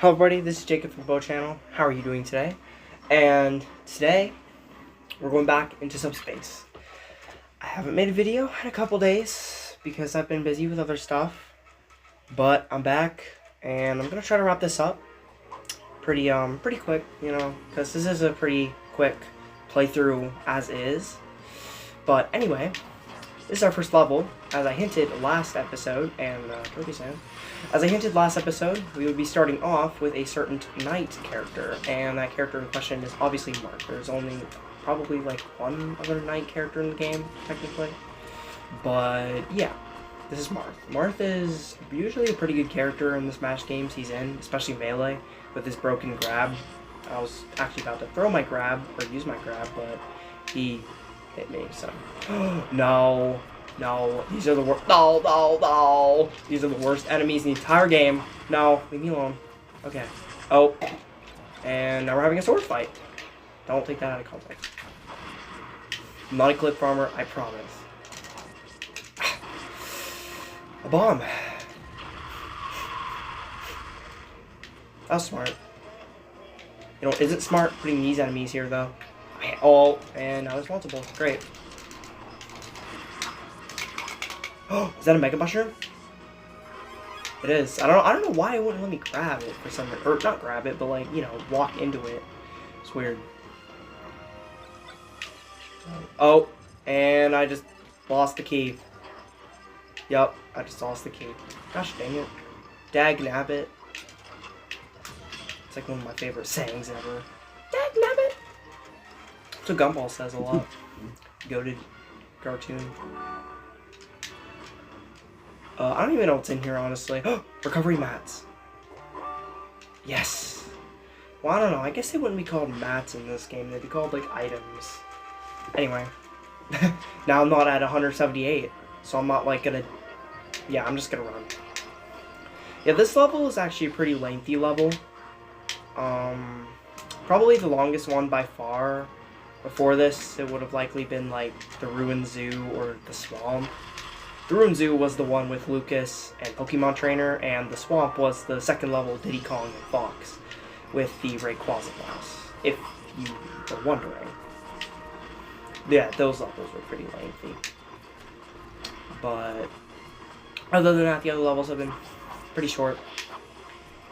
Hello everybody, this is Jacob from the Bow Channel. How are you doing today? And today, we're going back into Subspace. I haven't made a video in a couple days because I've been busy with other stuff. But I'm back, and I'm going to try to wrap this up pretty quick, you know, because this is a pretty quick playthrough as is. But anyway, this is our first level. As I hinted last episode, and as I hinted last episode, we would be starting off with a certain knight character, and that character in question is obviously Marth. There's only probably like one other knight character in the game, technically. But yeah, this is Marth. Marth is usually a pretty good character in the Smash games he's in, especially Melee, with his broken grab. I was actually about to throw my grab, or use my grab, but he hit me, so... No, these are the worst. No. These are the worst enemies in the entire game. No, leave me alone. Okay. Oh. And now we're having a sword fight. Don't take that out of context. I'm not a clip farmer, I promise. A bomb. That was smart. You know, is it smart putting these enemies here, though? Oh, and now there's multiple. Great. Oh, is that a Mega Mushroom? It is. I don't know why it wouldn't let me grab it for some reason. Or not grab it, but like, you know, walk into it. It's weird. Oh, and I just lost the key. Yup, I just lost the key. Gosh dang it. Dag-nabbit. It's like one of my favorite sayings ever. Dag-nabbit! That's what Gumball says a lot. Goated cartoon. I don't even know what's in here, honestly. Recovery mats. Yes. Well, I don't know. I guess they wouldn't be called mats in this game. They'd be called, like, items. Anyway. Now I'm not at 178. So I'm not, like, gonna... Yeah, I'm just gonna run. Yeah, this level is actually a pretty lengthy level. Probably the longest one by far. Before this, it would have likely been, like, the Ruined Zoo or the Swamp. The Ruined Zoo was the one with Lucas and Pokemon Trainer, and the Swamp was the second level Diddy Kong and Fox with the Rayquaza Mouse, if you were wondering. Yeah, those levels were pretty lengthy. But other than that, the other levels have been pretty short.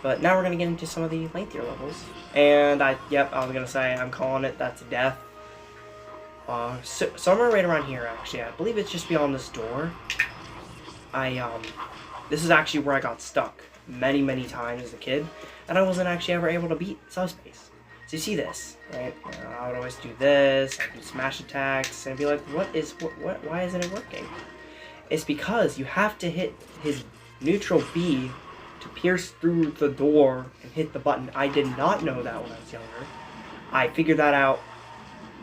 But now we're going to get into some of the lengthier levels. And I was going to say, I'm calling it That's Death. Somewhere right around here, actually. I believe it's just beyond this door. This is actually where I got stuck many times as a kid, and I wasn't actually ever able to beat Subspace. So you see this, right? I would always do this, I'd do smash attacks, and be like, why isn't it working? It's because you have to hit his neutral B to pierce through the door and hit the button. I did not know that when I was younger. I figured that out,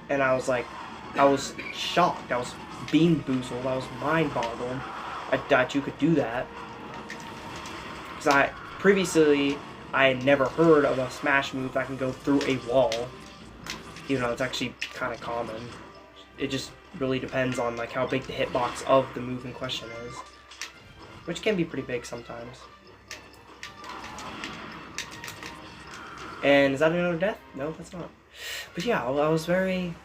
and I was like, I was shocked. I was bean-boozled. I was mind-boggled that you could do that. Because previously, I had never heard of a smash move that can go through a wall. Even though it's actually kind of common. It just really depends on like how big the hitbox of the move in question is. Which can be pretty big sometimes. And is that another death? No, that's not. But yeah, I was very,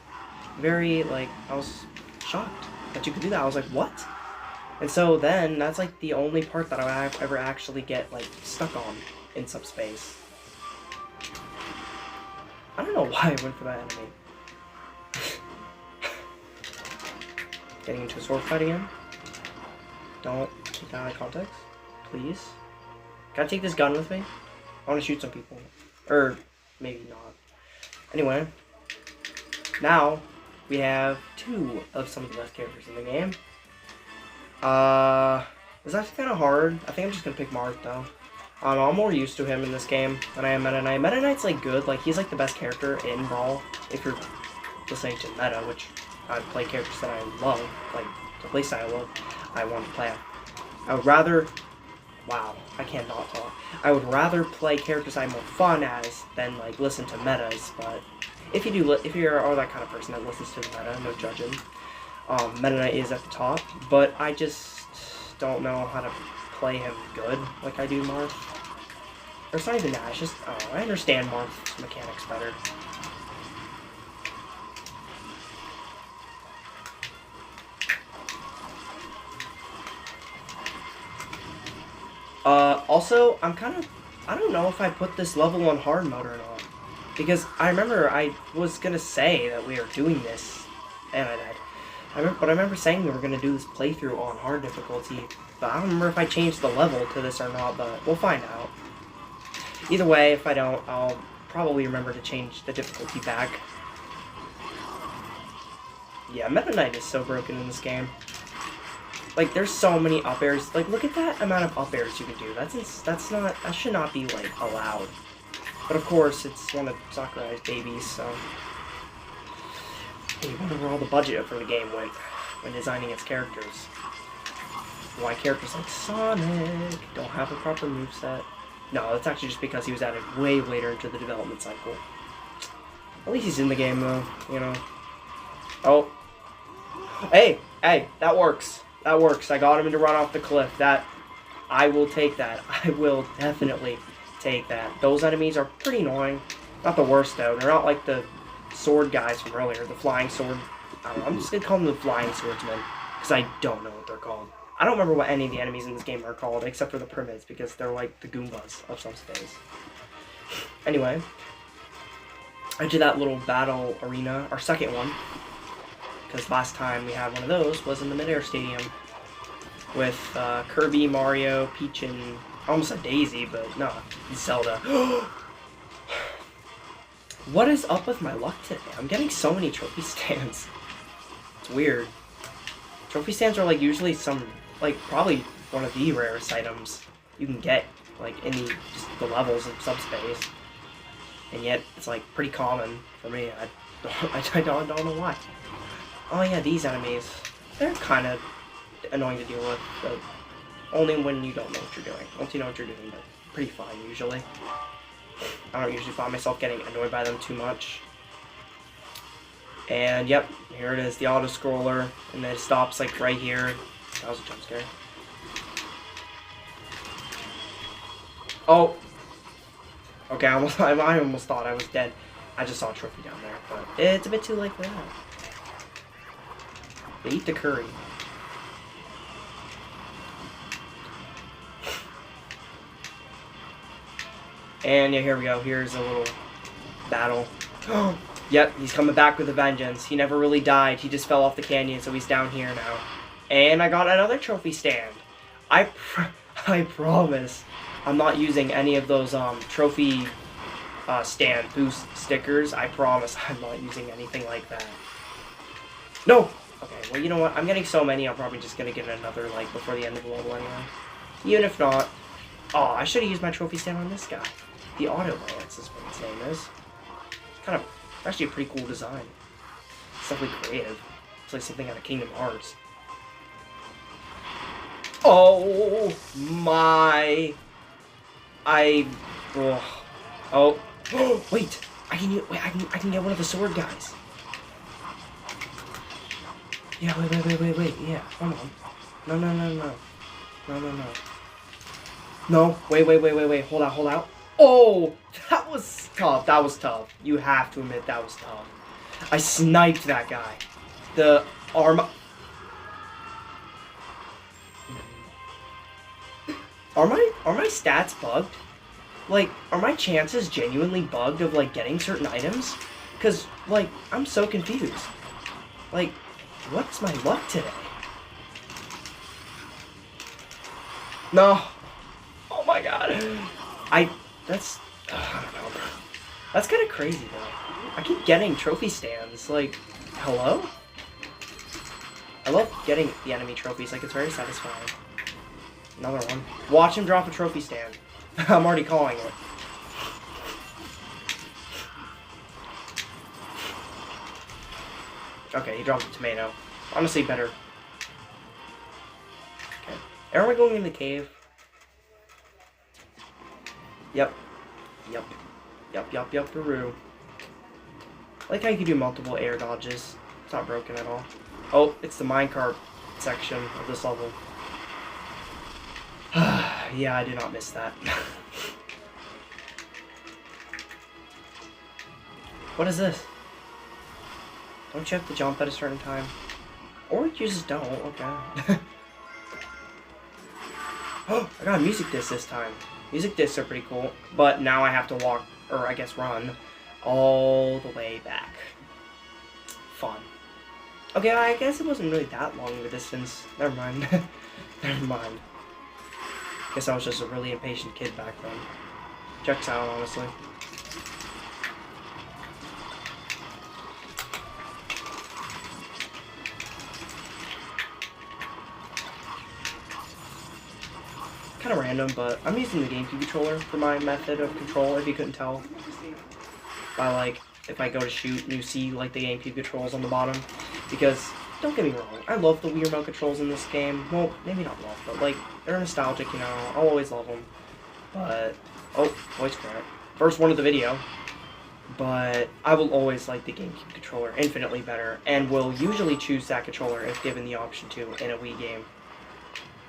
like, I was shocked that you could do that. I was like, what? And so then, that's like the only part that I ever actually get, like, stuck on in Subspace. I don't know why I went for that enemy. Getting into a sword fight again. Don't take that out of context. Please. Can I take this gun with me? I want to shoot some people. Or, maybe not. Anyway. Now, we have two of some of the best characters in the game. It's actually kind of hard. I think I'm just going to pick Marth, though. I don't know, I'm more used to him in this game than I am Meta Knight. Meta Knight's, like, good. Like, he's, like, the best character in Brawl. If you're listening to Meta, which I play characters that I love. Like, the playstyle I love. I want to play. I would rather... Wow, I cannot talk. I would rather play characters I'm more fun as than, like, listen to metas, but... If you are that kind of person that listens to the meta, no judging. Meta Knight is at the top, but I just don't know how to play him good like I do Marth. Or it's not even that, it's just, oh, I understand Marth's mechanics better. Also, I don't know if I put this level on hard mode or not. Because I remember I was gonna say that we were doing this, and I died. But I remember saying we were gonna do this playthrough on hard difficulty, but I don't remember if I changed the level to this or not, but we'll find out. Either way, if I don't, I'll probably remember to change the difficulty back. Yeah, Meta Knight is so broken in this game. Like, there's so many up airs. Like, look at that amount of up airs you can do. That should not be, like, allowed. But of course, it's one of Sakurai's babies, so... You wonder where all the budget for the game went when designing its characters. Why characters like Sonic don't have a proper moveset. No, that's actually just because he was added way later into the development cycle. At least he's in the game, though, you know. Oh. Hey, that works. That works. I got him to run off the cliff. I will take that. I will definitely take that. Those enemies are pretty annoying. Not the worst, though. They're not like the sword guys from earlier. The flying sword. I don't know. I'm just going to call them the flying swordsmen. Because I don't know what they're called. I don't remember what any of the enemies in this game are called, except for the Primids, because they're like the Goombas of Subspace. Anyway. I did that little battle arena, our second one. Because last time we had one of those was in the Mid-Air Stadium. With Kirby, Mario, Peach, and... I almost said Daisy, but no, Zelda. What is up with my luck today? I'm getting so many trophy stands. It's weird. Trophy stands are like usually some, like probably one of the rarest items you can get, like in just the levels of Subspace. And yet it's like pretty common for me. I don't know why. Oh yeah, these enemies. They're kind of annoying to deal with, but only when you don't know what you're doing. Once you know what you're doing, they're pretty fine usually. I don't usually find myself getting annoyed by them too much. And yep, here it is, the auto-scroller, and then it stops like right here. That was a jump scare. Oh! Okay, I almost thought I was dead. I just saw a trophy down there, but it's a bit too late for that. They eat the curry. And yeah, here we go. Here's a little battle. Yep, he's coming back with a vengeance. He never really died. He just fell off the canyon, so he's down here now. And I got another trophy stand. I promise I'm not using any of those trophy stand boost stickers. I promise I'm not using anything like that. No! Okay, well, you know what? I'm getting so many, I'm probably just going to get another, like, before the end of the level anyway. Even if not... Oh, I should have used my trophy stand on this guy. The Auto Lance is what his name is. Kind of... Actually a pretty cool design. It's definitely creative. It's like something out of Kingdom Hearts. Oh my... Oh. Wait! I can get one of the sword guys. Yeah, wait. Yeah, come on. No. No, wait. Hold out. Oh! That was tough. You have to admit that was tough. I sniped that guy. The arm... Are my stats bugged? Like, are my chances genuinely bugged of, like, getting certain items? Because, like, I'm so confused. Like, what's my luck today? No. Oh my god. I don't know. That's kind of crazy, though. I keep getting trophy stands. Like, hello? I love getting the enemy trophies. Like, it's very satisfying. Another one. Watch him drop a trophy stand. I'm already calling it. Okay, he dropped a tomato. Honestly, better. Okay. Are we going in the cave? Yep, Peru. I like how you can do multiple air dodges. It's not broken at all. Oh, it's the minecart section of this level. Yeah, I did not miss that. What is this? Don't you have to jump at a certain time? Or you just don't, okay. Oh, I got a music disc this time. Music discs are pretty cool, but now I have to walk, or I guess run, all the way back. Fun. Okay, I guess it wasn't really that long of a distance. Never mind. Never mind. Guess I was just a really impatient kid back then. Checks out, honestly. Kind of random, but I'm using the GameCube controller for my method of control, if you couldn't tell. By, like, if I go to shoot and you see, like, the GameCube controls on the bottom. Because, don't get me wrong, I love the Wii Remote controls in this game. Well, maybe not love, but, like, they're nostalgic, you know. I'll always love them. But, oh, voice crack. First one of the video. But I will always like the GameCube controller infinitely better, and will usually choose that controller if given the option to in a Wii game.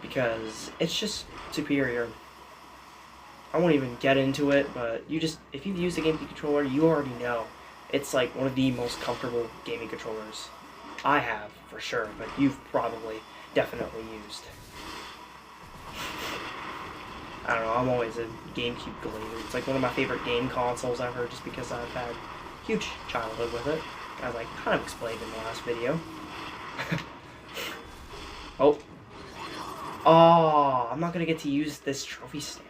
Because it's just superior. I won't even get into it, but if you've used a GameCube controller, you already know. It's like one of the most comfortable gaming controllers. I have, for sure, but you've probably definitely used. I don't know, I'm always a GameCube glazer. It's like one of my favorite game consoles ever, just because I've had a huge childhood with it, as I kind of explained in the last video. Oh, I'm not going to get to use this trophy stand.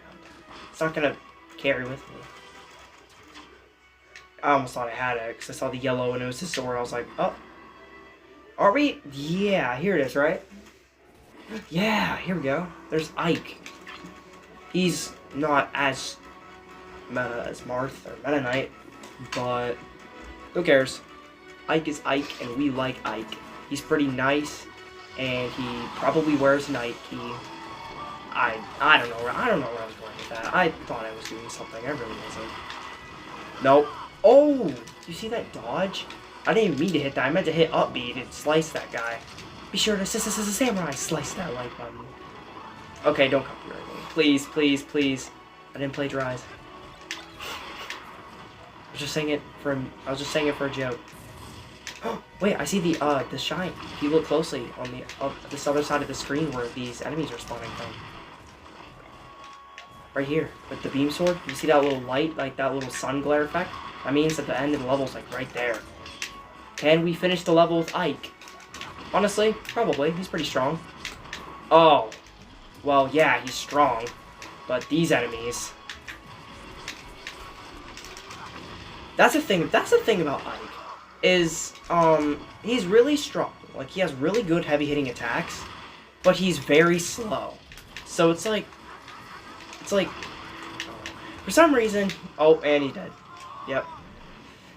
It's not going to carry with me. I almost thought I had it, because I saw the yellow and it was his sword. I was like, oh. Are we? Yeah, here it is, right? Yeah, here we go. There's Ike. He's not as meta as Marth or Meta Knight, but who cares? Ike is Ike, and we like Ike. He's pretty nice, and he probably wears Nike. I don't know where I was going with that. I thought I was doing something. I really wasn't. Nope. Oh, you see that dodge? I didn't even mean to hit that. I meant to hit up B and slice that guy. Be sure to samurai slice that like button. Okay, don't copyright me. Please, please, please. I didn't plagiarize. I was just saying it for a joke. Wait, I see the shine. If you look closely on this other side of the screen where these enemies are spawning from. Right here, with the beam sword. You see that little light, like that little sun glare effect? That means that the end of the level's like right there. Can we finish the level with Ike? Honestly, probably. He's pretty strong. Oh. Well, yeah, he's strong. But these enemies... That's the thing about Ike. Is, he's really strong. Like, he has really good heavy-hitting attacks. But he's very slow. So it's like... For some reason... Oh, and he dead. Yep.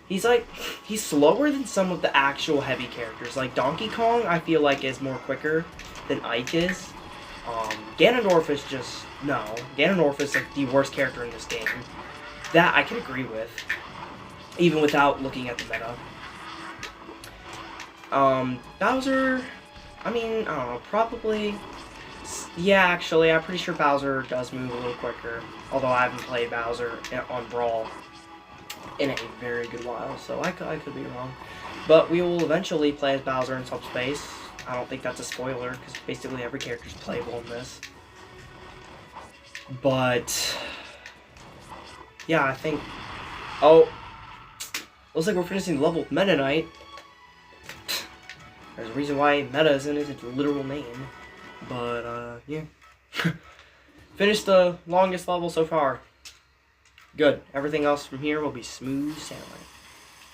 He's slower than some of the actual heavy characters. Like, Donkey Kong, I feel like, is more quicker than Ike is. Ganondorf is just... No. Ganondorf is, like, the worst character in this game. That I can agree with. Even without looking at the meta. Bowser... I mean, I don't know, probably... Yeah, actually, I'm pretty sure Bowser does move a little quicker. Although I haven't played Bowser on Brawl in a very good while, so I could be wrong. But we will eventually play as Bowser in Subspace. I don't think that's a spoiler, because basically every character is playable in this. But... yeah, I think... Oh! Looks like we're finishing the level with Meta Knight. There's a reason why Meta isn't its literal name. But, yeah. Finished the longest level so far. Good. Everything else from here will be smooth sailing.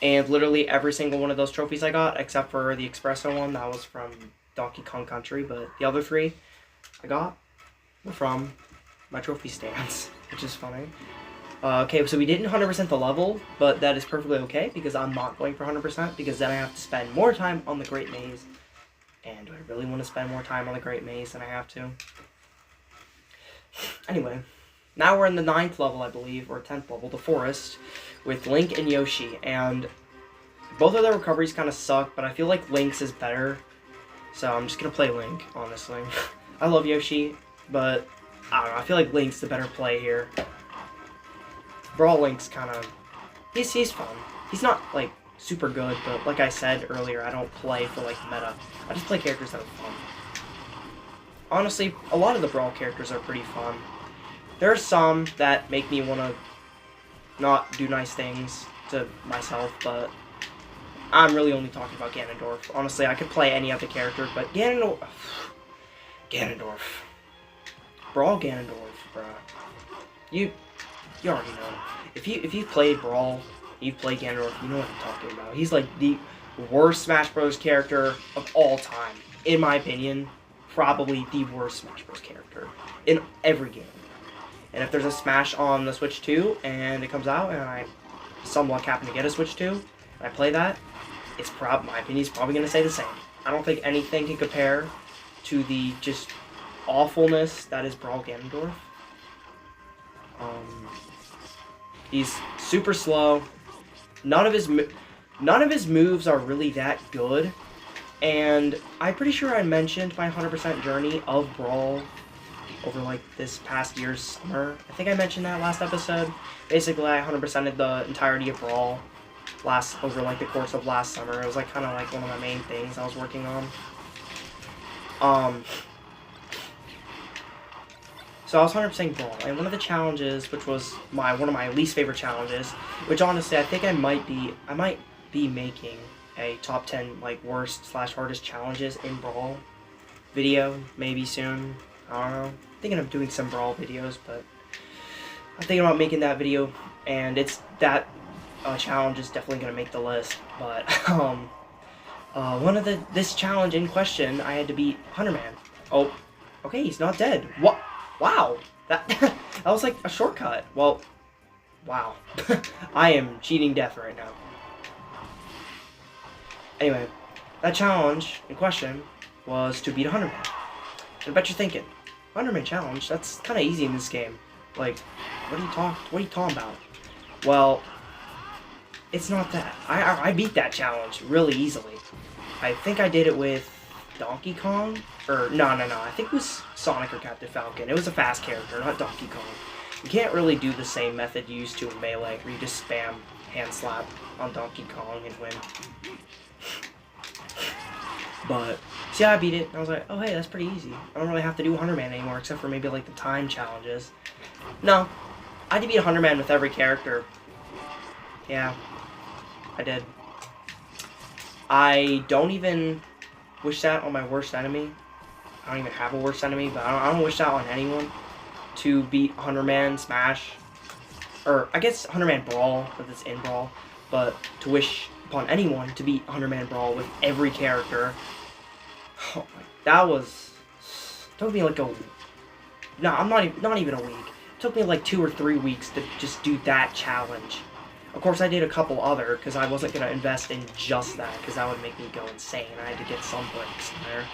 And literally every single one of those trophies I got, except for the Espresso one, that was from Donkey Kong Country, but the other three I got were from my trophy stands, which is funny. Okay, so we didn't 100% the level, but that is perfectly okay, because I'm not going for 100%, because then I have to spend more time on the Great Maze. And do I really want to spend more time on the Great Maze than I have to? Anyway, now we're in the 9th level, I believe, or 10th level, the Forest, with Link and Yoshi, and both of their recoveries kind of suck, but I feel like Link's is better, so I'm just going to play Link, honestly. I love Yoshi, but I don't know, I feel like Link's the better play here. Brawl Link's kind of... He's fun. He's not, like, super good, but like I said earlier, I don't play for, like, meta. I just play characters that are fun. Honestly, a lot of the Brawl characters are pretty fun. There are some that make me want to not do nice things to myself, but I'm really only talking about Ganondorf. Honestly, I could play any other character, but Ganondorf... Brawl Ganondorf, bruh. You already know. If you've played Brawl, you've played Ganondorf, you know what I'm talking about. He's like the worst Smash Bros. Character of all time. In my opinion, probably the worst Smash Bros. Character in every game. And if there's a Smash on the Switch 2 and it comes out and I some luck happen to get a Switch 2 and I play that, my opinion is probably going to say the same. I don't think anything can compare to the just awfulness that is Brawl Ganondorf. He's super slow. None of his moves are really that good. And I'm pretty sure I mentioned my 100% journey of Brawl over like this past year's summer. I think I mentioned that last episode. Basically, I 100%ed the entirety of Brawl over like the course of last summer. It was like kind of like one of my main things I was working on. So I was 100% Brawl, and one of the challenges, which was one of my least favorite challenges, which honestly I think I might be making a top 10 like worst / hardest challenges in Brawl video maybe soon. I don't know. I'm thinking of doing some Brawl videos, but I'm thinking about making that video, and that challenge is definitely gonna make the list. But this challenge in question, I had to beat Hunterman. Oh, okay, he's not dead. What? Wow, that was like a shortcut. Well, wow, I am cheating death right now. Anyway, that challenge in question was to beat a Hunterman. I bet you're thinking, Hunterman challenge? That's kind of easy in this game. Like, what are you talking about? Well, it's not that. I beat that challenge really easily. I think I did it with Donkey Kong? Or, no. I think it was Sonic or Captain Falcon. It was a fast character, not Donkey Kong. You can't really do the same method you used to in Melee, where you just spam hand slap on Donkey Kong and win. But, see how I beat it? And I was like, oh hey, that's pretty easy. I don't really have to do Hunterman anymore, except for maybe like the time challenges. No, I had to beat Hunterman with every character. Yeah, I did. I don't even wish that on my worst enemy. I don't even have a worst enemy, but I don't wish that on anyone. To beat Hunterman Smash. Or, I guess Hunterman Brawl, because it's in Brawl. But to wish upon anyone to beat Hunterman Brawl with every character. Oh my, that was... It took me like a... No, I'm not even a week. It took me like 2 or 3 weeks to just do that challenge. Of course, I did a couple other, because I wasn't going to invest in just that, because that would make me go insane. I had to get some breaks in there.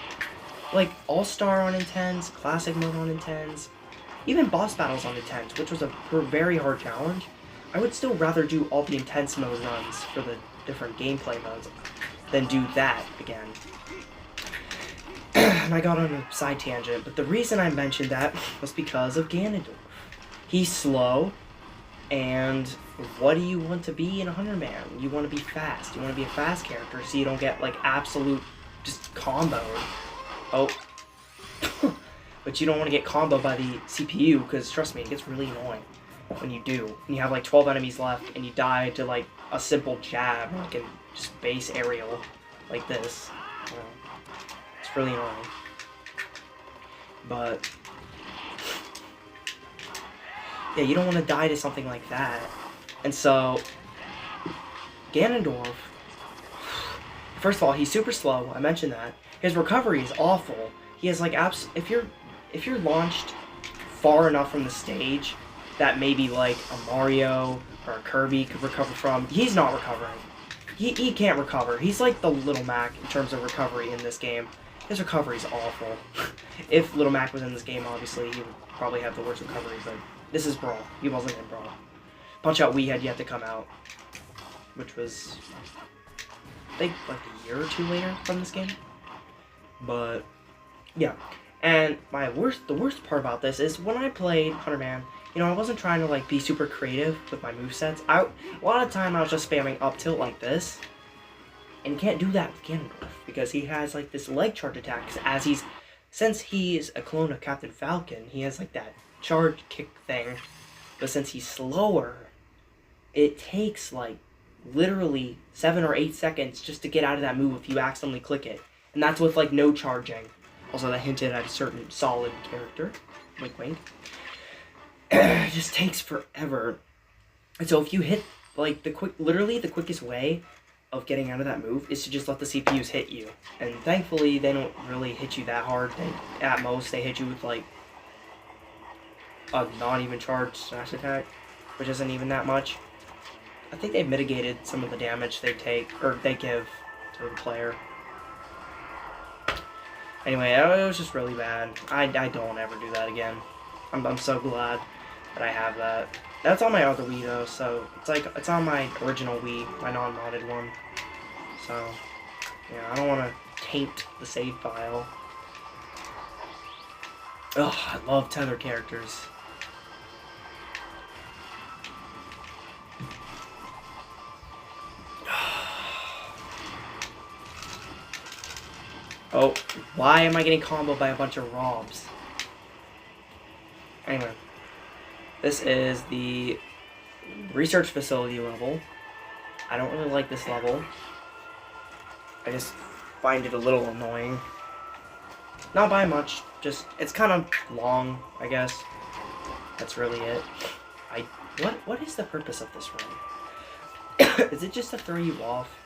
Like, All-Star on Intense, Classic Mode on Intense, even Boss Battles on Intense, which was a very hard challenge. I would still rather do all the Intense Mode runs for the different gameplay modes than do that again. And I got on a side tangent, but the reason I mentioned that was because of Ganondorf. He's slow, and what do you want to be in a Hunterman? You want to be fast. You want to be a fast character so you don't get, like, absolute just comboed. Oh. But you don't want to get comboed by the CPU, because, trust me, it gets really annoying when you do. And you have, like, 12 enemies left, and you die to, like, a simple jab, like a just base aerial, like this. It's really annoying. But yeah, you don't want to die to something like that. And so, Ganondorf, first of all, he's super slow. I mentioned that. His recovery is awful. He has like if you're launched far enough from the stage that maybe like a Mario or a Kirby could recover from, he's not recovering. He can't recover. He's like the Little Mac in terms of recovery in this game. His recovery is awful. If Little Mac was in this game, obviously, he would probably have the worst recovery, but this is Brawl. He wasn't in Brawl. Punch-Out Wii had yet to come out, which was, I think, like a year or two later from this game. But, yeah. And the worst part about this is when I played Hunterman, you know, I wasn't trying to like be super creative with my movesets. A lot of time I was just spamming up tilt like this. And you can't do that with Ganondorf because he has like this leg charge attack. Since he's a clone of Captain Falcon, he has like that charge kick thing. But since he's slower, it takes like literally 7 or 8 seconds just to get out of that move if you accidentally click it. And that's with like no charging. Also, that hinted at a certain solid character. Wink, wink. It just takes forever. And so if you hit like literally the quickest way of getting out of that move is to just let the CPUs hit you. And thankfully, they don't really hit you that hard. At most, they hit you with like a not even charged smash attack, which isn't even that much. I think they've mitigated some of the damage they take, or they give to the player. Anyway, it was just really bad. I don't ever do that again. I'm so glad that I have that. That's on my other Wii though, so it's on my original Wii, my non-modded one. So, yeah, I don't want to taint the save file. Ugh, I love tether characters. Oh, why am I getting comboed by a bunch of Robs? Anyway, this is the research facility level. I don't really like this level. I just find it a little annoying. Not by much, just it's kind of long, I guess. That's really it. What is the purpose of this run? Is it just to throw you off?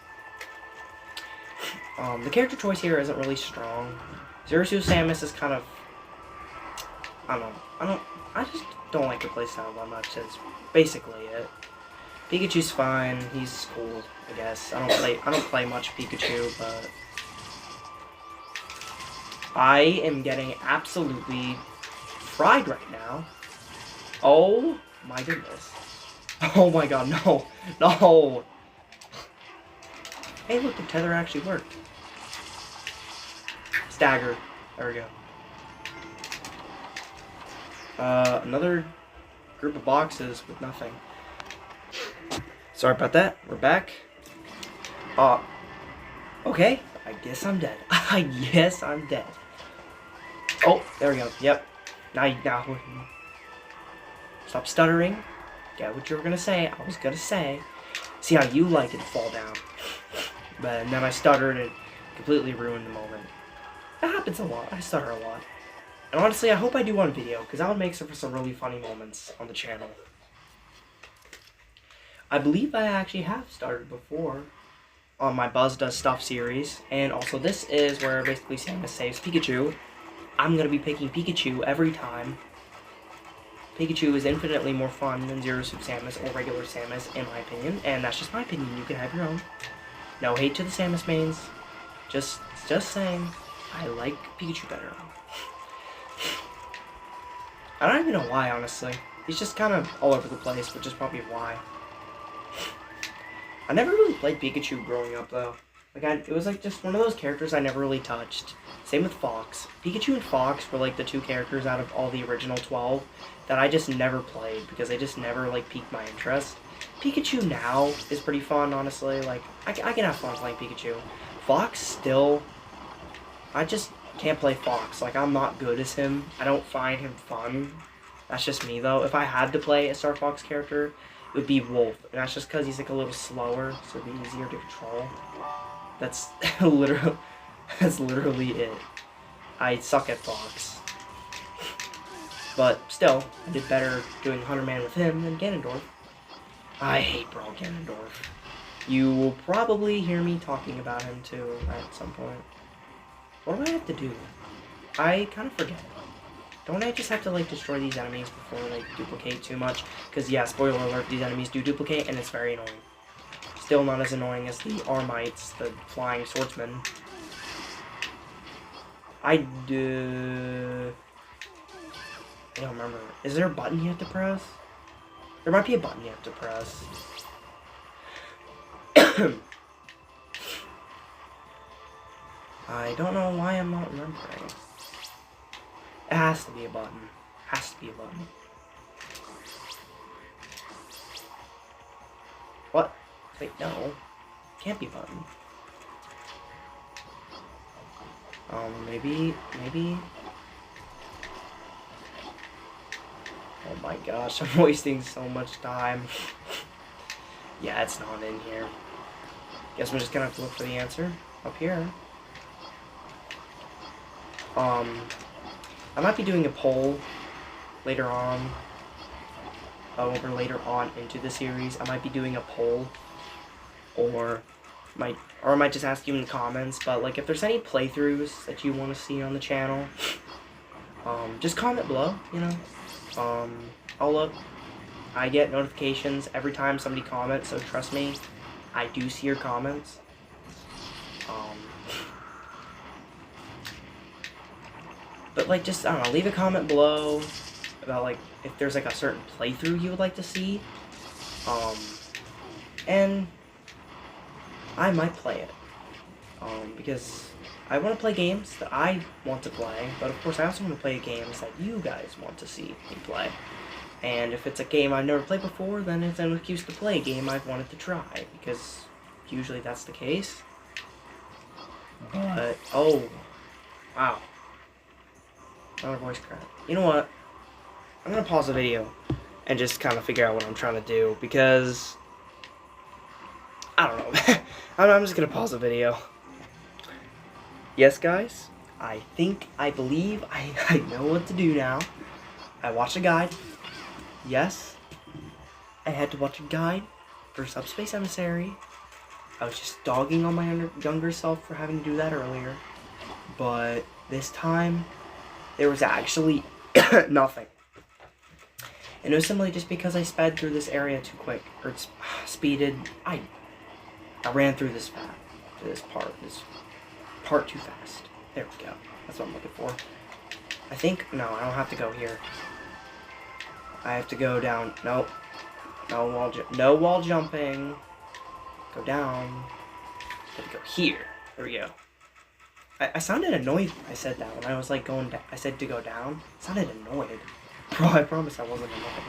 The character choice here isn't really strong. Zero Suit Samus is kind of, I don't know. I just don't like the playstyle that much. That's basically it. Pikachu's fine. He's cool, I guess. I don't play much Pikachu, but I am getting absolutely fried right now. Oh my goodness. Oh my god, no. No. Hey, look, the tether actually worked. Stagger. There we go. Another group of boxes with nothing. Sorry about that. We're back. Okay. I guess I'm dead. I guess I'm dead. Oh, there we go. Yep. Now. Stop stuttering. Get what you were gonna say. I was gonna say. See how you like it to fall down. But then I stuttered and completely ruined the moment. That happens a lot. I stutter a lot. And honestly, I hope I do on video, because that would make for some really funny moments on the channel. I believe I actually have started before on my Buzz Does Stuff series. And also, this is where basically Samus saves Pikachu. I'm going to be picking Pikachu every time. Pikachu is infinitely more fun than Zero Suit Samus or regular Samus, in my opinion. And that's just my opinion. You can have your own. No hate to the Samus mains. Just saying, I like Pikachu better. I don't even know why, honestly. He's just kind of all over the place, which is probably why. I never really played Pikachu growing up, though. Like, it was like just one of those characters I never really touched. Same with Fox. Pikachu and Fox were like the two characters out of all the original 12 that I just never played because they just never like piqued my interest. Pikachu now is pretty fun, honestly. Like, I can have fun playing Pikachu. Fox still, I just can't play Fox. Like, I'm not good as him. I don't find him fun. That's just me, though. If I had to play a Star Fox character, it would be Wolf. And that's just because he's like a little slower, so it'd be easier to control. That's literally it. I suck at Fox. But still, I did better doing 100-man with him than Ganondorf. I hate Brawl Ganondorf. You will probably hear me talking about him too at some point. What do I have to do? I kind of forget. Don't I just have to like destroy these enemies before they duplicate too much? Because yeah, spoiler alert, these enemies do duplicate and it's very annoying. Still not as annoying as the Armites, the flying swordsmen. I don't remember. Is there a button you have to press? There might be a button you have to press. I don't know why I'm not remembering. It has to be a button. Has to be a button. What? Wait, no. Can't be a button. Maybe. Oh my gosh, I'm wasting so much time. Yeah, it's not in here. Guess we're just gonna have to look for the answer up here. I might be doing a poll later on. Over later on into the series, I might be doing a poll, or I might just ask you in the comments. But like, if there's any playthroughs that you want to see on the channel, just comment below. You know, I'll look. I get notifications every time somebody comments, so trust me, I do see your comments. But like, just, I don't know, leave a comment below about like if there's like a certain playthrough you would like to see. And I might play it. Because I want to play games that I want to play, but of course I also want to play games that you guys want to see me play. And if it's a game I've never played before, then it's an excuse to play a game I've wanted to try, because usually that's the case. But, oh, wow. Another voice crack. You know what? I'm going to pause the video and just kind of figure out what I'm trying to do, because I don't know. I'm just going to pause the video. Yes, guys, I believe I know what to do now. I watched a guide. Yes, I had to watch a guide for Subspace Emissary. I was just dogging on my younger self for having to do that earlier. But this time, there was actually nothing. And it was simply just because I sped through this area too quick. Or speeded. I ran through this part too fast. There we go. That's what I'm looking for. I think, no, I don't have to go here. I have to go down. Nope. No wall jumping. Go down. I have to go here. There we go. I sounded annoyed when I said that. When I was like going down, I said to go down. I sounded annoyed. Bro, I promise I wasn't annoyed.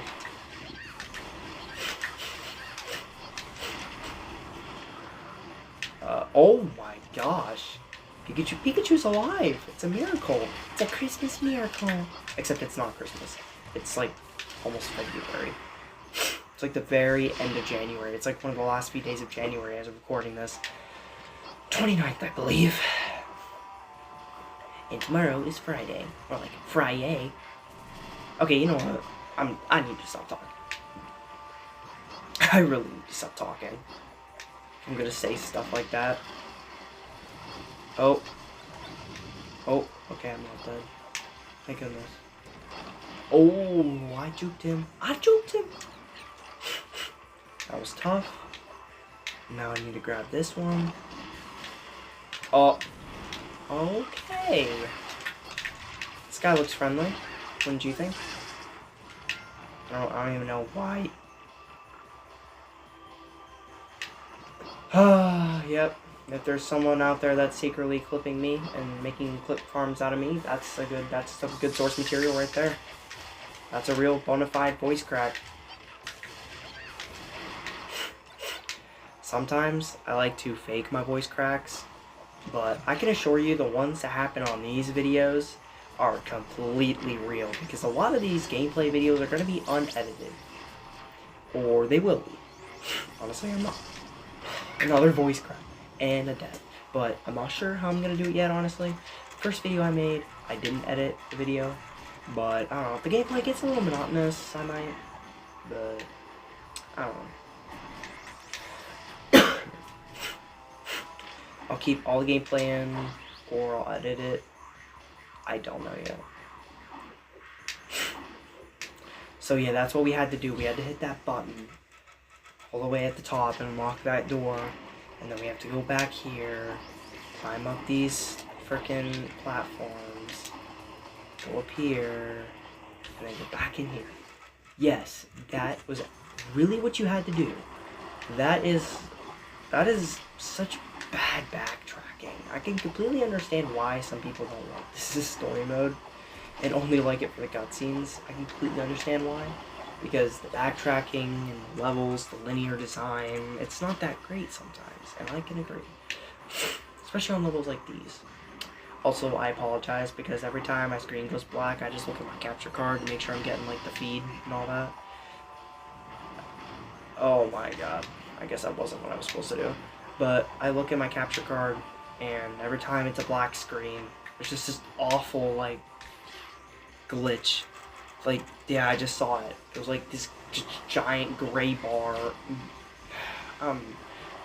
Oh my gosh. Pikachu's alive. It's a miracle. It's a Christmas miracle. Except it's not Christmas. It's like almost February. It's like the very end of January. It's like one of the last few days of January as I'm recording this. 29th, I believe. And tomorrow is Friday. Or like Friday. Okay, you know what? I need to stop talking. I really need to stop talking. I'm gonna say stuff like that. Oh, okay, I'm not dead. Thank goodness. Oh, I juked him. That was tough. Now I need to grab this one. Oh, okay. This guy looks friendly, wouldn't you think? I don't even know why. Yep. If there's someone out there that's secretly clipping me and making clip farms out of me, that's some good source material right there. That's a real bona fide voice crack. Sometimes I like to fake my voice cracks, but I can assure you the ones that happen on these videos are completely real, because a lot of these gameplay videos are going to be unedited. Or they will be. Honestly, I'm not. Another voice crack. And a death. But I'm not sure how I'm going to do it yet, honestly. First video I made, I didn't edit the video. But, I don't know, if the gameplay gets a little monotonous, I might. But, I don't know. I'll keep all the gameplay in, or I'll edit it. I don't know yet. So yeah, that's what we had to do. We had to hit that button all the way at the top and unlock that door. And then we have to go back here, climb up these frickin' platforms, go up here, and then go back in here. Yes, that was really what you had to do. That is such bad backtracking. I can completely understand why some people don't like this is story mode and only like it for the cutscenes. I completely understand why. because the backtracking and the levels, the linear design, it's not that great sometimes, and I can agree. Especially on levels like these. Also, I apologize because every time my screen goes black, I just look at my capture card to make sure I'm getting like the feed and all that. Oh my god. I guess that wasn't what I was supposed to do. But I look at my capture card, and every time it's a black screen, there's just this awful, like, glitch. Like, yeah, I just saw it. It was like this giant gray bar. I'm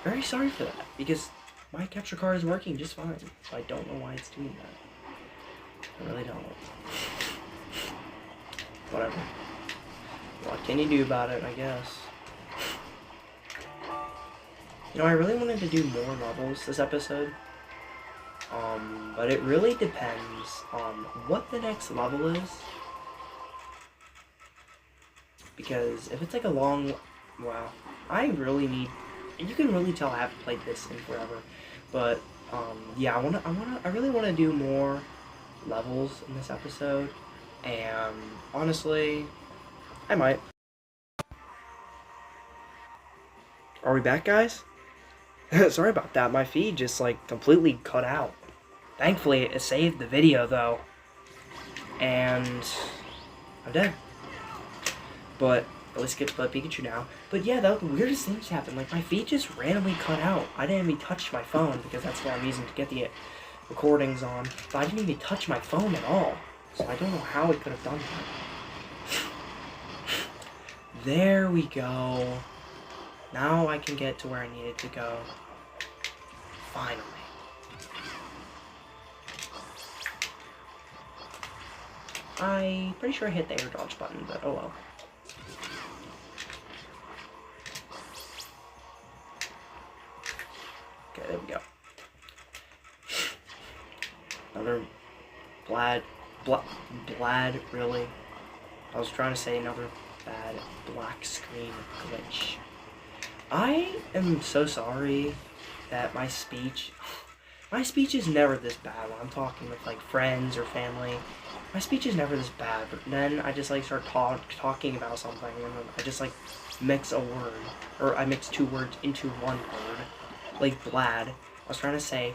very sorry for that, because my capture card is working just fine. So I don't know why it's doing that. I really don't. Whatever. What can you do about it, I guess? You know, I really wanted to do more levels this episode. But it really depends on what the next level is. Because if it's like a long... Wow. I really need... You can really tell I haven't played this in forever. But, yeah, I really want to do more levels in this episode. And, honestly, I might. Are we back, guys? Sorry about that, my feed just like completely cut out. Thankfully it saved the video though. And I'm dead. But at least get to play Pikachu now. But yeah, the weirdest things happened. Like my feed just randomly cut out. I didn't even touch my phone because that's what I'm using to get the recordings on. But I didn't even touch my phone at all. So I don't know how it could have done that. There we go. Now I can get to where I needed to go. Finally. I'm pretty sure I hit the air dodge button, but oh well. Okay, there we go. Another Blad, really. I was trying to say another bad black screen glitch. I am so sorry that my speech is never this bad when I'm talking with like friends or family. My speech is never this bad, but then I just like start talking about something and then I just like mix a word, or I mix two words into one word, like Blad. I was trying to say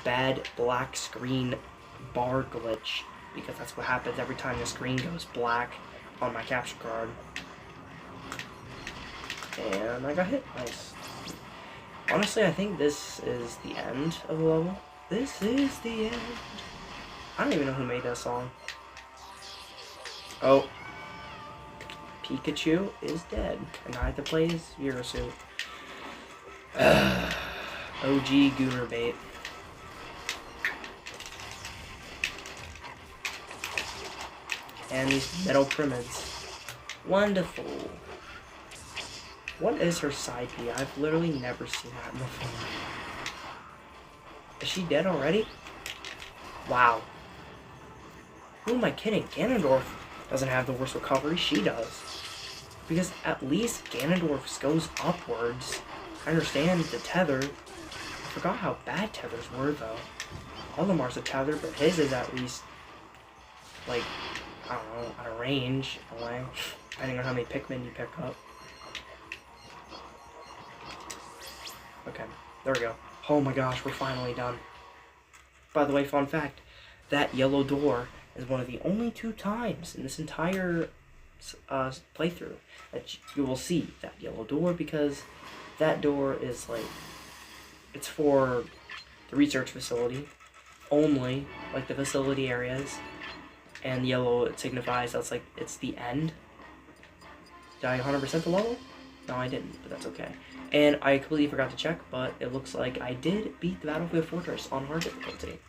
bad black screen bar glitch, because that's what happens every time the screen goes black on my capture card. And I got hit. Nice. Honestly, I think this is the end of the level. This is the end. I don't even know who made that song. Oh. Pikachu is dead. And I have to play his Euro suit. OG Gooner bait. And these metal Primids. Wonderful. What is her side B? I've literally never seen that before. Is she dead already? Wow. Who am I kidding? Ganondorf doesn't have the worst recovery. She does. Because at least Ganondorf's goes upwards. I understand the tether. I forgot how bad tethers were though. Olimar's a tether, but his is at least, like, I don't know, out of range in a way. Depending on how many Pikmin you pick up. Okay, there we go. Oh my gosh, we're finally done. By the way, fun fact, that yellow door is one of the only 2 times in this entire playthrough that you will see that yellow door, because that door is like, it's for the research facility only, like the facility areas, and yellow, it signifies that's like, it's the end. Did I 100% the level? No, I didn't, but that's okay. And I completely forgot to check, but it looks like I did beat the Battlefield Fortress on hard difficulty.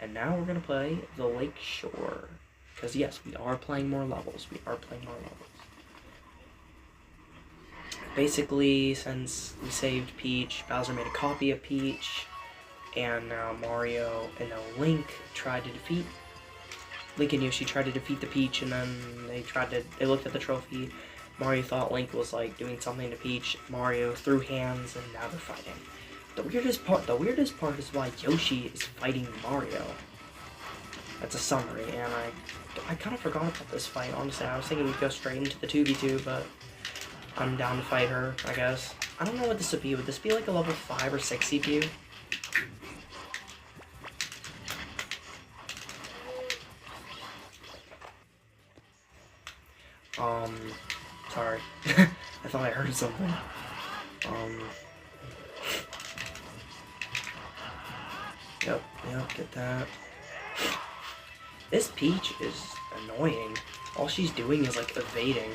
And now we're going to play the Lake Shore. Because yes, we are playing more levels. Basically, since we saved Peach, Bowser made a copy of Peach, and now Mario and now Link tried to defeat... Link and Yoshi tried to defeat the Peach, and then they looked at the trophy. Mario thought Link was like doing something to Peach. Mario threw hands, and now they're fighting. The weirdest part is why Yoshi is fighting Mario. That's a summary, and I kind of forgot about this fight, honestly. I was thinking we'd go straight into the 2v2, but I'm down to fight her, I guess. I don't know what this would be. Would this be like a level 5 or 6 CPU? Sorry. I thought I heard something. Yep, get that. This Peach is annoying. All she's doing is, like, evading.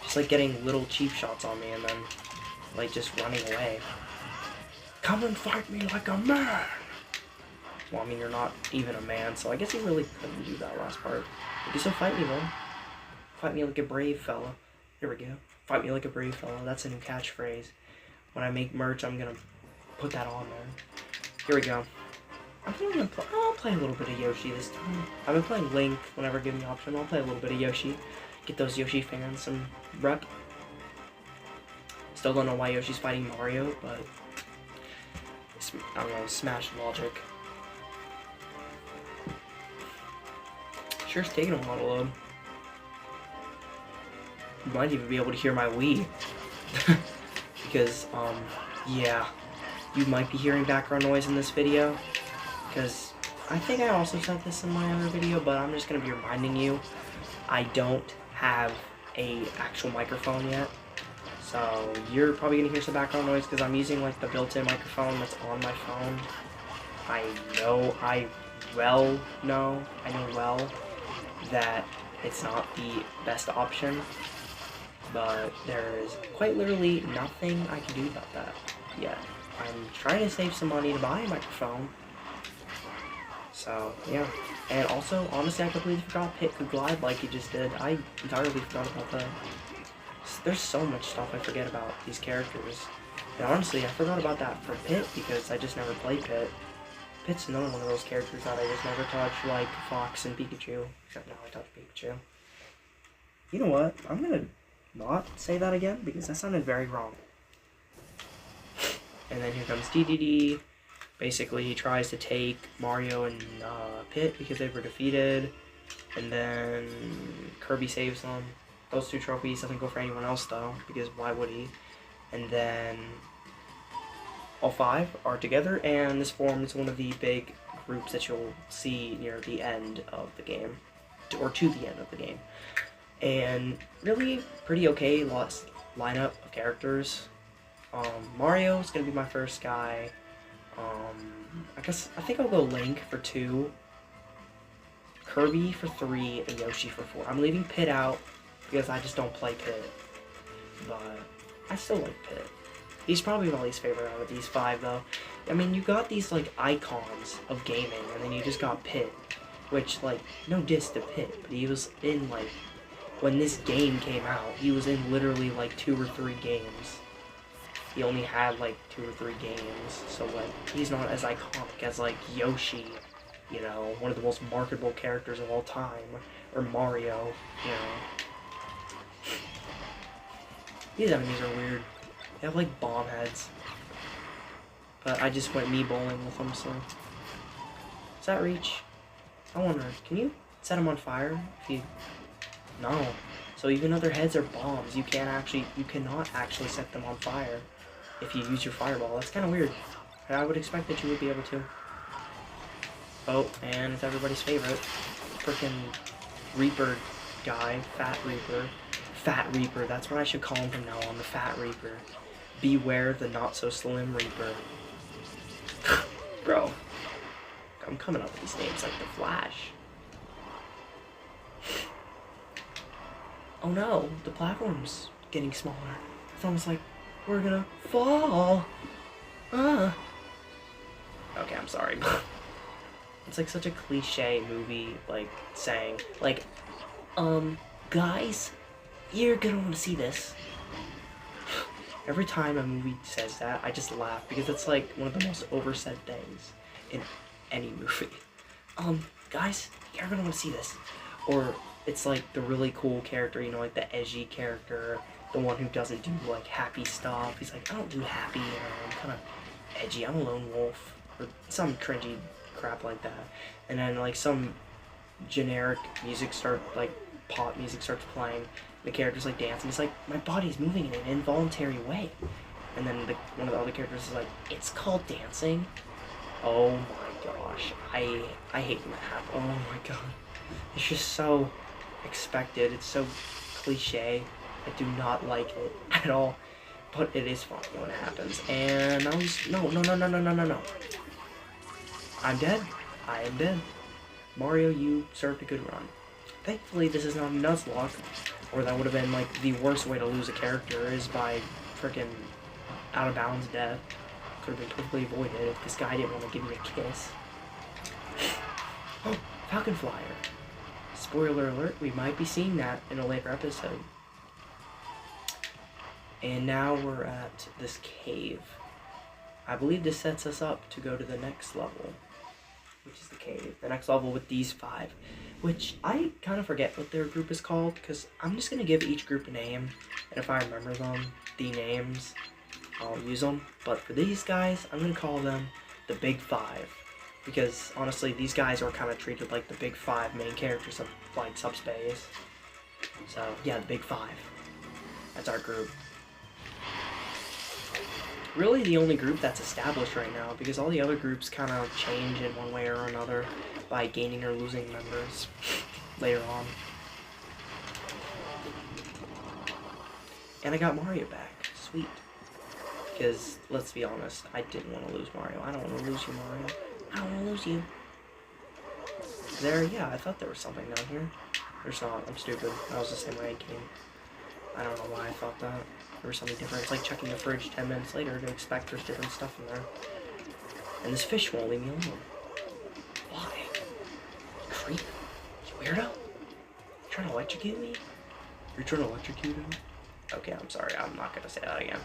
Just, like, getting little cheap shots on me and then, like, just running away. Come and fight me like a man! Well, I mean, you're not even a man, so I guess he really couldn't do that last part. But you still fight me, though. Fight me like a brave fella. Here we go. Fight me like a brave fella. That's a new catchphrase. When I make merch, I'm gonna put that on there. Here we go. I think I'm gonna I'll play a little bit of Yoshi this time. I've been playing Link whenever given the option. I'll play a little bit of Yoshi. Get those Yoshi fans some rep. Still don't know why Yoshi's fighting Mario, but I don't know, Smash logic. Sure, it's taking a while to load. You might even be able to hear my Wii. Because, yeah. You might be hearing background noise in this video. Because I think I also said this in my other video, but I'm just going to be reminding you. I don't have a actual microphone yet. So you're probably going to hear some background noise because I'm using like the built-in microphone that's on my phone. I know well that it's not the best option. But there is quite literally nothing I can do about that yet. I'm trying to save some money to buy a microphone. So, yeah. And also, honestly, I completely forgot Pit could glide like he just did. I entirely forgot about that. There's so much stuff I forget about these characters. And honestly, I forgot about that for Pit because I just never played Pit. Pit's another one of those characters that I just never touch, like Fox and Pikachu. Except now I touch Pikachu. You know what? I'm gonna not say that again because that sounded very wrong. And then here comes DDD. Basically, he tries to take Mario and Pit because they were defeated. And then Kirby saves them. Those 2 trophies doesn't go for anyone else though, because why would he? And then all 5 are together, and this forms one of the big groups that you'll see near the end of the game, or to the end of the game. And really pretty okay lineup of characters. Mario is gonna be my first guy. I think I'll go Link for 2, Kirby for 3, and Yoshi for 4. I'm leaving Pit out because I just don't play Pit, but I still like Pit. He's probably my least favorite out of these 5 though. I mean, you got these like icons of gaming, and then you just got Pit, which, like, no diss to Pit, but he was in, like, when this game came out, he was in literally like 2 or 3 games. He only had like 2 or 3 games, so like he's not as iconic as like Yoshi, you know, one of the most marketable characters of all time, or Mario, you know. These enemies are weird. They have like bomb heads. But I just went me bowling with them, so. Does that reach? I wonder, can you set them on fire? If you... No. So even though their heads are bombs, you cannot actually set them on fire if you use your fireball. That's kind of weird. I would expect that you would be able to. Oh, and it's everybody's favorite. Frickin' Reaper guy. Fat Reaper. Fat Reaper. That's what I should call him from now on. The Fat Reaper. Beware the not-so-slim Reaper. Bro. I'm coming up with these names like the Flash. Oh no, the platform's getting smaller. It's almost like we're gonna fall. Okay, I'm sorry. It's like such a cliche movie, like, saying, like, guys, you're gonna want to see this. Every time a movie says that, I just laugh, because it's like one of the most oversaid things in any movie. Guys, you're gonna want to see this. Or it's like the really cool character, you know, like the edgy character, the one who doesn't do like happy stuff. He's like, I don't do happy, you know, I'm kind of edgy, I'm a lone wolf, or some cringy crap like that. And then like some generic music pop music starts playing. The character's like dancing. It's like, my body's moving in an involuntary way. And then one of the other characters is like, it's called dancing. Oh my gosh, I hate when that happens. Oh my god, it's just so expected. It's so cliche. I do not like it at all, but it is funny when it happens. And I was no. I'm dead. I am dead. Mario, you served a good run. Thankfully, this is not a Nuzlocke, or that would have been like the worst way to lose a character is by freaking out of bounds death. Could have been totally avoided if this guy didn't want to give me a kiss. Oh, Falcon Flyer. Spoiler alert, we might be seeing that in a later episode. And now we're at this cave. I believe this sets us up to go to the next level, which is the cave. The next level with these 5, which I kind of forget what their group is called, because I'm just going to give each group a name, and if I remember the names, I'll use them. But for these guys, I'm going to call them the Big 5, because honestly, these guys are kind of treated like the Big 5 main characters of like Subspace. So yeah, the Big 5. That's our group. Really the only group that's established right now, because all the other groups kind of change in one way or another by gaining or losing members later on. And I got Mario back. Sweet. Because, let's be honest, I didn't want to lose Mario. I don't want to lose you, Mario. I don't want to lose you. There, yeah, I thought there was something down here. There's not. I'm stupid. That was the same way I came. I don't know why I thought that. There was something different. It's like checking the fridge 10 minutes later to expect there's different stuff in there. And this fish won't leave me alone. Why? Creep. You weirdo. You trying to electrocute me? You're trying to electrocute me? Okay, I'm sorry. I'm not going to say that again.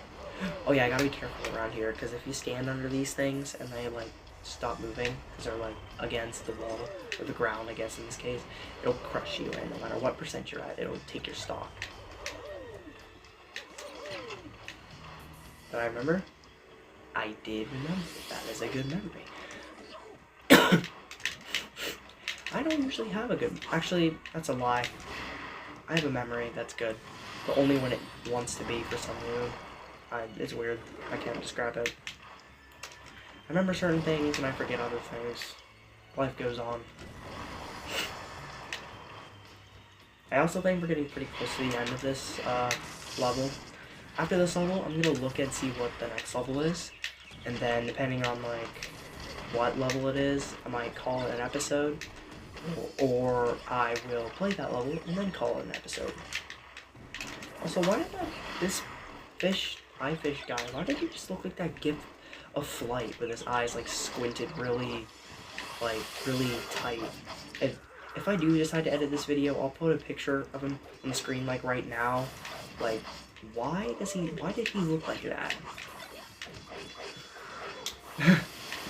Oh yeah, I gotta be careful around here, because if you stand under these things and they like stop moving, because they're like against the wall, or the ground I guess in this case, it'll crush you, and no matter what percent you're at, it'll take your stock. But I remember? I did remember. That is a good memory. I don't usually have a good... Actually, that's a lie. I have a memory that's good, but only when it wants to be for some reason. It's weird. I can't describe it. I remember certain things and I forget other things. Life goes on. I also think we're getting pretty close to the end of this level. After this level, I'm going to look and see what the next level is. And then, depending on like what level it is, I might call it an episode. Or I will play that level and then call it an episode. Also, why did this fish guy, why did he just look like that gif of Flight with his eyes like squinted really tight? If I do decide to edit this video, I'll put a picture of him on the screen like right now. Like, why did he look like that?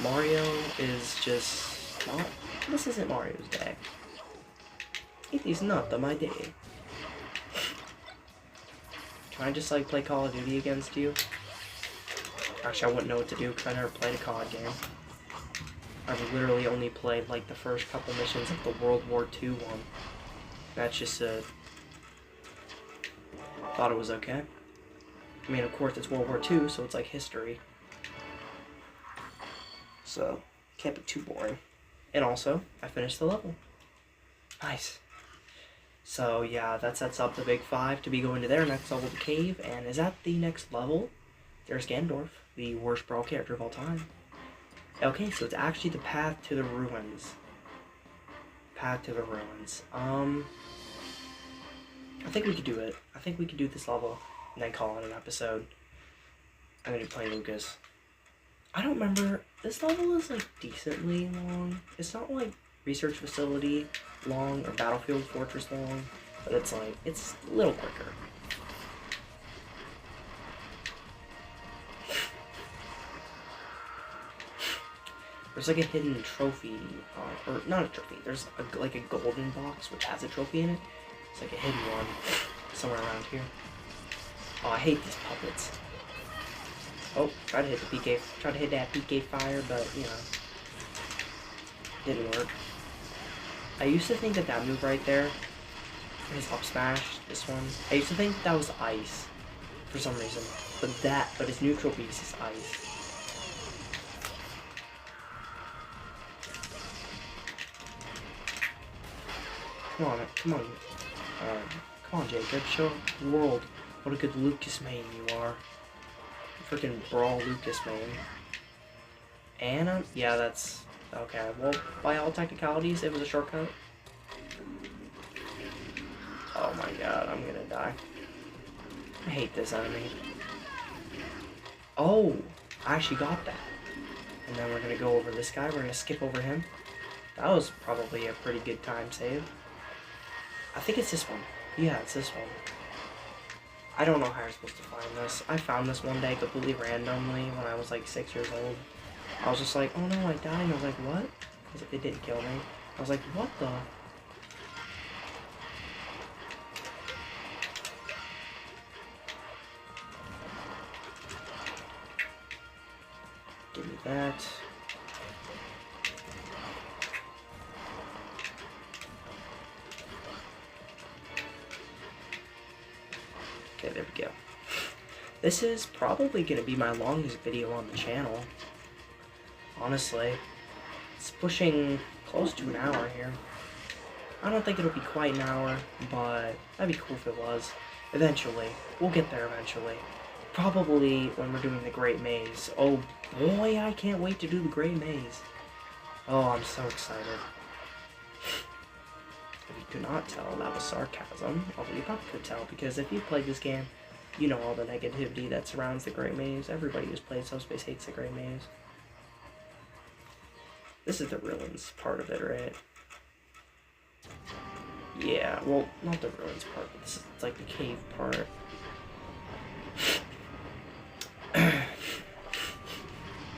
Mario is just not, this isn't Mario's day. It is not my day. Can I just like play Call of Duty against you? Actually, I wouldn't know what to do because I never played a COD game. I've literally only played like the first couple missions of the World War II one. That's just a... Thought it was okay. I mean, of course it's World War II, so it's like history. So, can't be too boring. And also, I finished the level. Nice. So yeah, that sets up the Big 5 to be going to their next level, the cave, and is at the next level, there's Gandorf, the worst brawl character of all time. Okay, so it's actually the path to the ruins. Path to the ruins. I think we could do it. I think we could do this level and then call it an episode. I'm gonna play Lucas. I don't remember, this level is like decently long. It's not like Research Facility long or Battlefield Fortress long, but it's like, it's a little quicker. There's like a hidden trophy, or not a trophy, there's like a golden box which has a trophy in it. It's like a hidden one somewhere around here. Oh, I hate these puppets. Oh, tried to hit that PK fire, but you know. Didn't work. I used to think that that move right there, his up smash, this one, I used to think that was ice for some reason. But his neutral piece is ice. Come on, come on. Come on, Jacob. Show the world what a good Lucas main you are. Freaking Brawl Lucas main. And, yeah, that's... Okay, well, by all technicalities, it was a shortcut. Oh my god, I'm gonna die. I hate this enemy. Oh, I actually got that. And then we're gonna go over this guy. We're gonna skip over him. That was probably a pretty good time save. I think it's this one. Yeah, it's this one. I don't know how you're supposed to find this. I found this one day completely randomly when I was like 6 years old. I was just like, oh no, I died. And I was like, what? Because it didn't kill me. I was like, what the? Give me that. Okay, there we go. This is probably going to be my longest video on the channel. Honestly. It's pushing close to an hour here. I don't think it'll be quite an hour, but that'd be cool if it was. Eventually. We'll get there eventually. Probably when we're doing the Great Maze. Oh boy, I can't wait to do the Great Maze. Oh, I'm so excited. If you could not tell, that was sarcasm. Although you probably could tell, because if you played this game, you know all the negativity that surrounds the Great Maze. Everybody who's played Subspace hates the Great Maze. This is the ruins part of it, right? Yeah, well, not the ruins part, but this is like the cave part.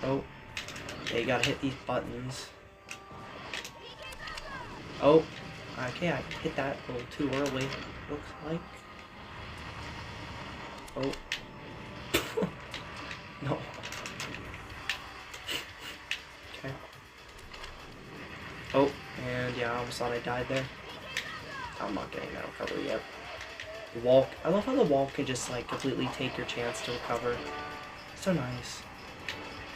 Oh, yeah, you gotta hit these buttons. Oh, okay, I hit that a little too early, looks like. Oh. No. Okay. Oh, and yeah, I almost thought I died there. I'm not getting that recovery yet. The wall, I love how the wall can just like completely take your chance to recover. So nice.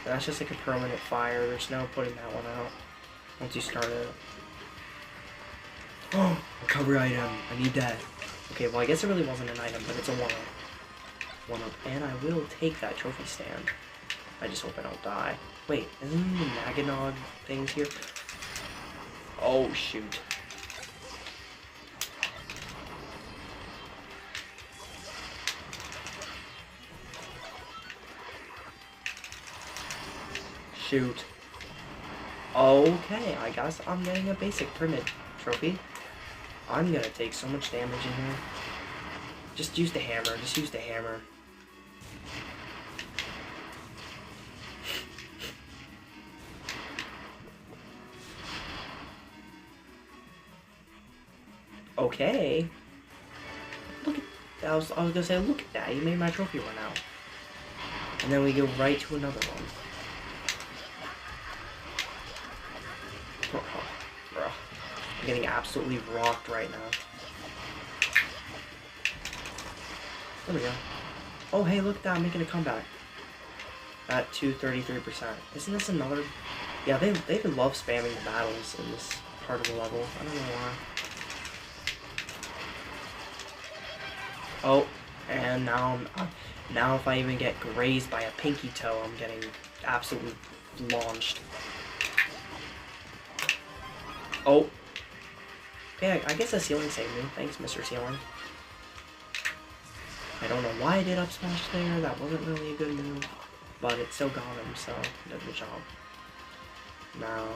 And that's just like a permanent fire. There's no putting that one out once you start it. Oh, recovery item. I need that. Okay, well I guess it really wasn't an item, but it's a one-up. One-up, and I will take that trophy stand. I just hope I don't die. Wait, isn't the Naganog things here? Oh shoot. Shoot. Okay, I guess I'm getting a basic Primid trophy. I'm gonna take so much damage in here. Just use the hammer, just use the hammer. Okay. Look at that. I was gonna say, look at that, you made my trophy run out. And then we go right to another one. Bro. I'm getting absolutely rocked right now. There we go. Oh, hey, look at that. I'm making a comeback. At 233%. Isn't this another... Yeah, they love spamming the battles in this part of the level. I don't know why. Oh, and now if I even get grazed by a pinky toe, I'm getting absolutely launched. Oh. Yeah, I guess the ceiling saved me. Thanks, Mr. Ceiling. I don't know why I did up smash there. That wasn't really a good move. But it still got him, so did a good job. Now,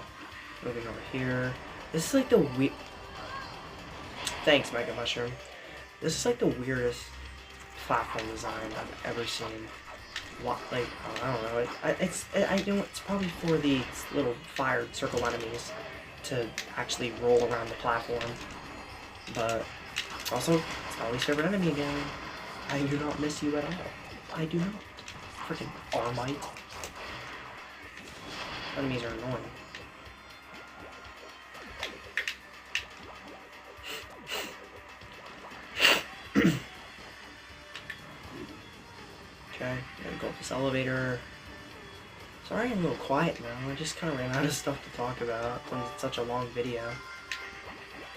moving over here. This is like the Thanks, Mega Mushroom. This is like the weirdest platform design I've ever seen. What, like, I don't know. I know it's probably for the little fired circle enemies to actually roll around the platform, but also it's my least favorite enemy again. I do not miss you at all. I do not. Freaking Armite. Enemies are annoying. Okay, and go up this elevator. Sorry I'm a little quiet now, I just kind of ran out of stuff to talk about since it's such a long video.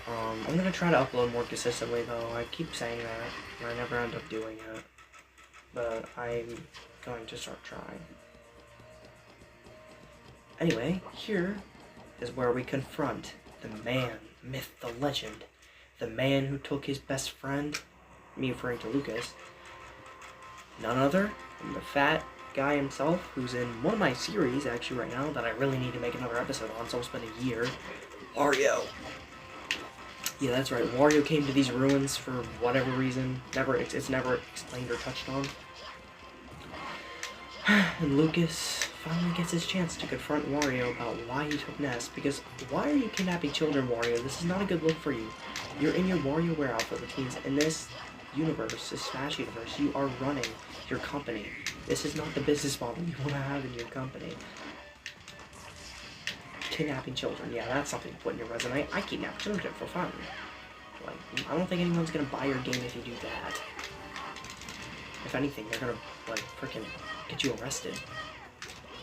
I'm gonna try to upload more consistently though. I keep saying that, and I never end up doing it. But I'm going to start trying. Anyway, here is where we confront the man, myth, the legend. The man who took his best friend, me referring to Lucas, none other than the fat guy himself, who's in one of my series actually right now that I really need to make another episode on, so it's been a year. Wario. Yeah, that's right. Wario came to these ruins for whatever reason. It's never explained or touched on. And Lucas finally gets his chance to confront Wario about why he took Ness. Because why are you kidnapping children, Wario? This is not a good look for you. You're in your WarioWare outfit routines. In this universe, this Smash universe, you are running your company. This is not the business model you want to have in your company. Kidnapping children, yeah, that's something to put in your resume. I kidnap children for fun. Like, I don't think anyone's gonna buy your game if you do that. If anything, they're gonna, like, freaking get you arrested.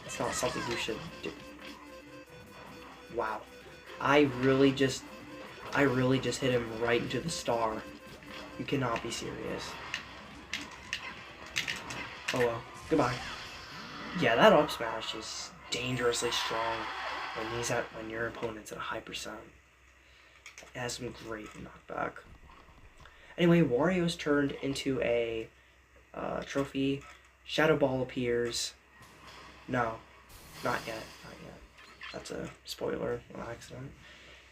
It's not something you should do. Wow. I really just hit him right into the star. You cannot be serious. Oh well. Goodbye. Yeah, that up smash is dangerously strong when your opponent's at a high percent. It has some great knockback. Anyway, Wario's turned into a trophy. Shadow Ball appears. No, not yet. Not yet. That's a spoiler, an accident.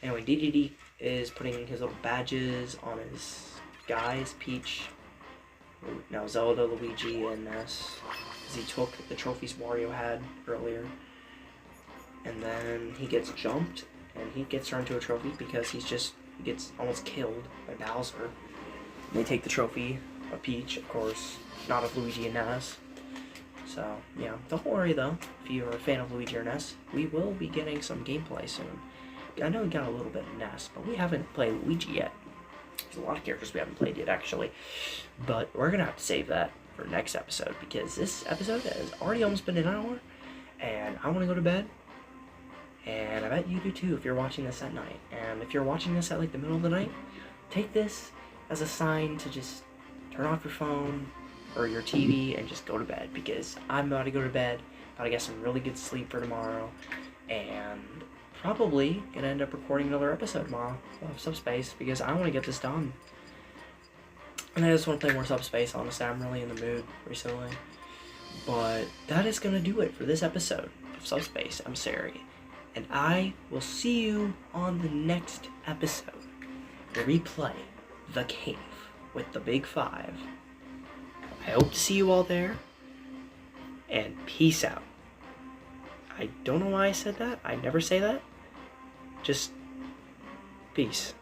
Anyway, DDD is putting his little badges on his guys, Peach, now Zelda, Luigi, and Ness, as he took the trophies Wario had earlier. And then he gets jumped, and he gets turned into a trophy because he gets almost killed by Bowser. And they take the trophy of Peach, of course, not of Luigi and Ness. So, yeah, don't worry though, if you're a fan of Luigi or Ness, we will be getting some gameplay soon. I know we got a little bit of Ness, but we haven't played Luigi yet. There's a lot of characters we haven't played yet, actually. But we're gonna have to save that for next episode, because this episode has already almost been an hour, and I want to go to bed. And I bet you do too if you're watching this at night. And if you're watching this at like the middle of the night, take this as a sign to just turn off your phone or your TV and just go to bed, because I'm about to go to bed, about to get some really good sleep for tomorrow, and probably gonna end up recording another episode tomorrow of Subspace, because I want to get this done. And I just want to play more Subspace, honestly. I'm really in the mood recently. But that is gonna do it for this episode of Subspace Emissary. And I will see you on the next episode, where we play The Cave with the Big Five. I hope to see you all there, and peace out. I don't know why I said that. I never say that. Just peace.